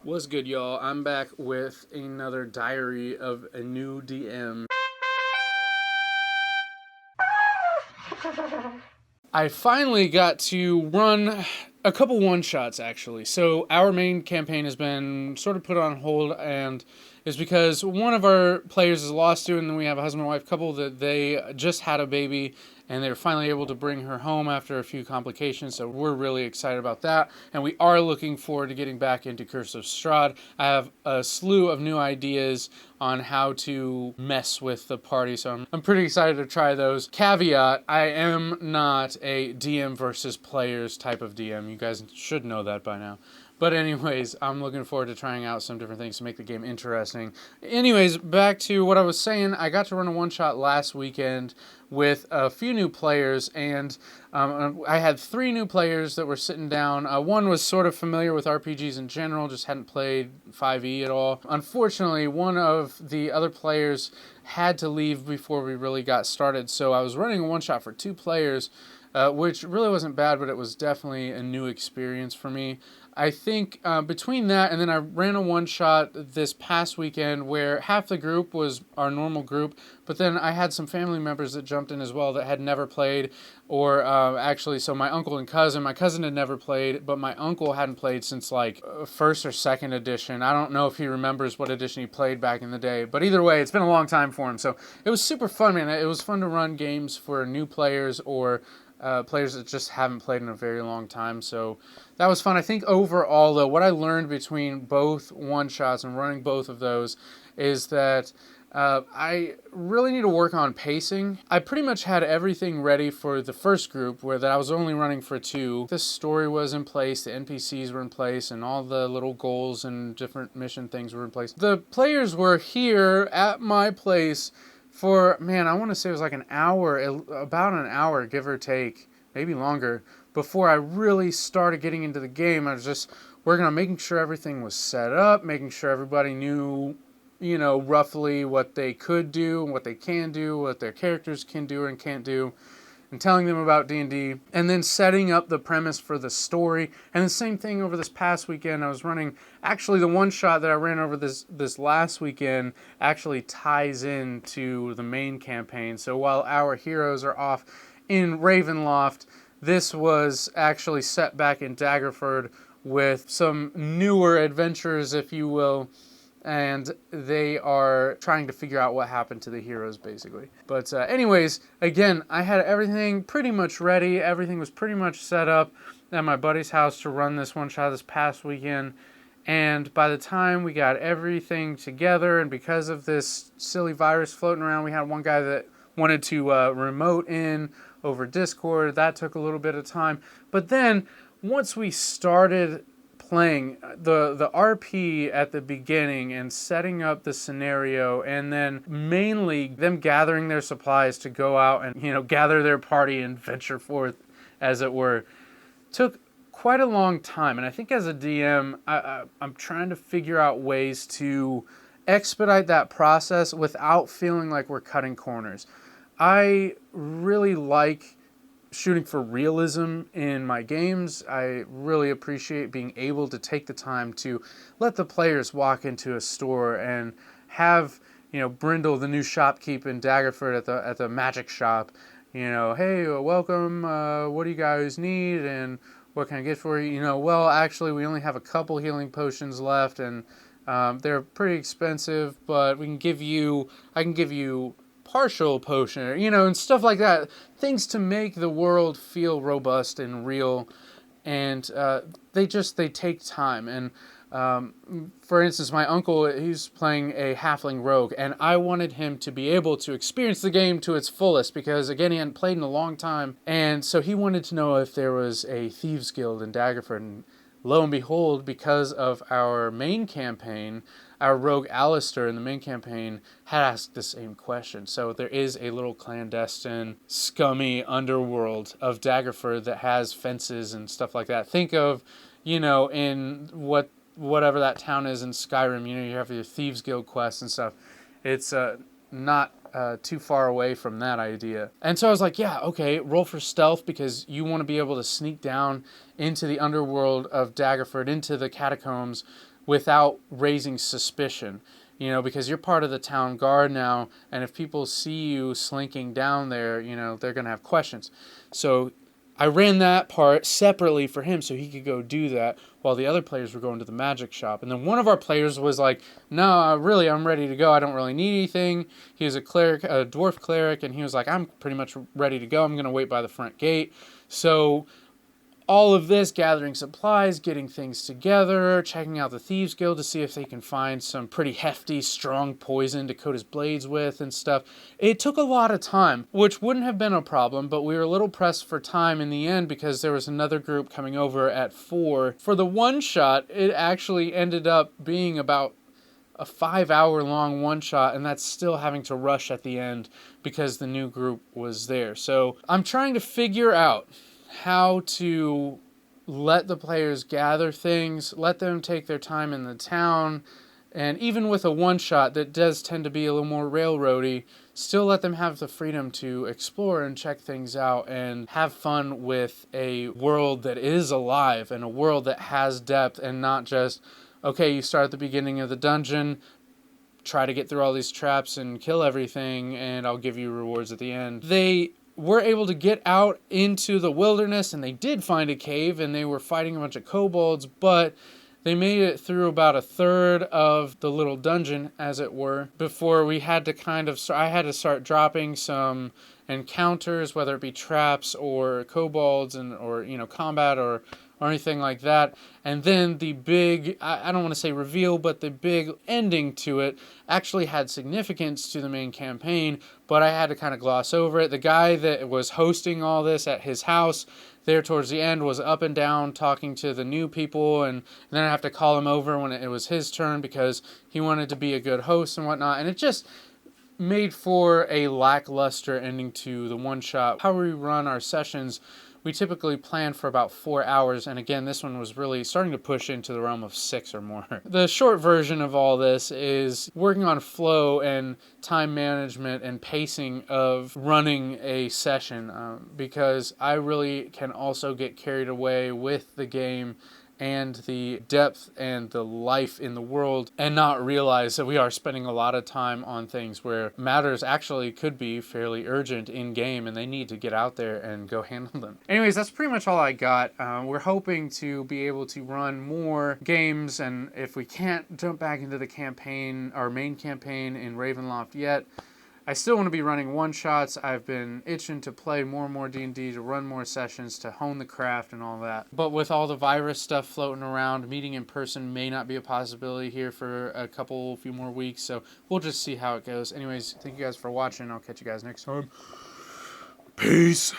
What's good, y'all? I'm back with another diary of a new DM. I finally got to run a couple one-shots, actually. So our main campaign has been sort of put on hold, and is because one of our players is a law student, and we have a husband and wife couple that they just had a baby, and they were finally able to bring her home after a few complications, so we're really excited about that, and we are looking forward to getting back into Curse of Strahd. I have a slew of new ideas on how to mess with the party, so I'm pretty excited to try those. Caveat, I am not a DM versus players type of DM. You guys should know that by now. But anyways, I'm looking forward to trying out some different things to make the game interesting. Anyways, back to what I was saying. I got to run a one-shot last weekend with a few new players, and I had 3 new players that were sitting down. One was sort of familiar with RPGs in general, just hadn't played 5e at all. Unfortunately, one of the other players had to leave before we really got started, so I was running a one-shot for 2 players, which really wasn't bad, but it was definitely a new experience for me. I think between that and then I ran a one-shot this past weekend where half the group was our normal group, but then I had some family members that jumped in as well that had never played, or actually, so my uncle and cousin. My cousin had never played, but my uncle hadn't played since like 1st or 2nd edition. I don't know if he remembers what edition he played back in the day, but either way, it's been a long time for him. So it was super fun, man. It was fun to run games for new players or players that just haven't played in a very long time, so that was fun. I think overall, though, what I learned between both one-shots and running both of those is that I really need to work on pacing. I pretty much had everything ready for the first group, where that I was only running for 2. The story was in place, the NPCs were in place, and all the little goals and different mission things were in place. The players were here at my place for, man, I want to say it was like an hour, about an hour, give or take, maybe longer, before I really started getting into the game. I was just working on making sure everything was set up, making sure everybody knew, roughly what they could do, what they can do, what their characters can do and can't do, and telling them about D&D, and then setting up the premise for the story. And the same thing over this past weekend. I was running, actually the one shot that I ran over this last weekend actually ties into the main campaign. So while our heroes are off in Ravenloft, this was actually set back in Daggerford with some newer adventures, if you will, and they are trying to figure out what happened to the heroes, basically. But anyways, again, I had everything pretty much ready. Everything was pretty much set up at my buddy's house to run this one shot this past weekend. And by the time we got everything together, and because of this silly virus floating around, we had one guy that wanted to remote in over Discord. That took a little bit of time. But then, once we started playing the RP at the beginning and setting up the scenario, and then mainly them gathering their supplies to go out and gather their party and venture forth, as it were, took quite a long time. And I think as a DM, I'm trying to figure out ways to expedite that process without feeling like we're cutting corners. I really like shooting for realism in my games. I really appreciate being able to take the time to let the players walk into a store and have, Brindle, the new shopkeep in Daggerford at the magic shop, hey, welcome, what do you guys need, and what can I get for you? Well, actually, we only have a couple healing potions left, and they're pretty expensive, but I can give you partial potion, and stuff like that. Things to make the world feel robust and real, and they take time. And for instance, my uncle, he's playing a halfling rogue, and I wanted him to be able to experience the game to its fullest, because again, he hadn't played in a long time, and so he wanted to know if there was a Thieves Guild in Daggerford. And lo and behold, because of our main campaign, our rogue Alistair in the main campaign had asked the same question. So there is a little clandestine, scummy underworld of Daggerford that has fences and stuff like that. Think of, in whatever that town is in Skyrim, you have your Thieves Guild quests and stuff. It's not too far away from that idea. And so I was like, yeah, okay, roll for stealth, because you want to be able to sneak down into the underworld of Daggerford, into the catacombs, without raising suspicion. You know, because you're part of the town guard now, and if people see you slinking down there, you know, they're going to have questions. So I ran that part separately for him so he could go do that while the other players were going to the magic shop. And then one of our players was like, no, really, I'm ready to go. I don't really need anything. He was a cleric, a dwarf cleric, and he was like, I'm pretty much ready to go. I'm going to wait by the front gate. So all of this, gathering supplies, getting things together, checking out the Thieves Guild to see if they can find some pretty hefty, strong poison to coat his blades with and stuff. It took a lot of time, which wouldn't have been a problem, but we were a little pressed for time in the end because there was another group coming over at 4. For the one-shot, it actually ended up being about a 5-hour-long one-shot, and that's still having to rush at the end because the new group was there. So I'm trying to figure out how to let the players gather things, let them take their time in the town, and even with a one-shot that does tend to be a little more railroady, still let them have the freedom to explore and check things out and have fun with a world that is alive and a world that has depth and not just, okay, you start at the beginning of the dungeon, try to get through all these traps and kill everything, and I'll give you rewards at the end. They were able to get out into the wilderness, and they did find a cave, and they were fighting a bunch of kobolds, but they made it through about a third of the little dungeon, as it were, before we had to I had to start dropping some encounters, whether it be traps or kobolds or combat or anything like that. And then the big, I don't want to say reveal, but the big ending to it actually had significance to the main campaign, but I had to kind of gloss over it. The guy that was hosting all this at his house there towards the end was up and down talking to the new people, and then I have to call him over when it was his turn because he wanted to be a good host and whatnot, and it just made for a lackluster ending to the one-shot. How we run our sessions, we typically plan for about 4 hours, and again, this one was really starting to push into the realm of 6 or more. The short version of all this is working on flow and time management and pacing of running a session, because I really can also get carried away with the game and the depth and the life in the world and not realize that we are spending a lot of time on things where matters actually could be fairly urgent in game and they need to get out there and go handle them. Anyways, that's pretty much all I got. We're hoping to be able to run more games, and if we can't jump back into the campaign, our main campaign in Ravenloft yet, I still want to be running one-shots. I've been itching to play more and more D&D, to run more sessions, to hone the craft and all that. But with all the virus stuff floating around, meeting in person may not be a possibility here for a few more weeks, so we'll just see how it goes. Anyways, thank you guys for watching. I'll catch you guys next time. Peace.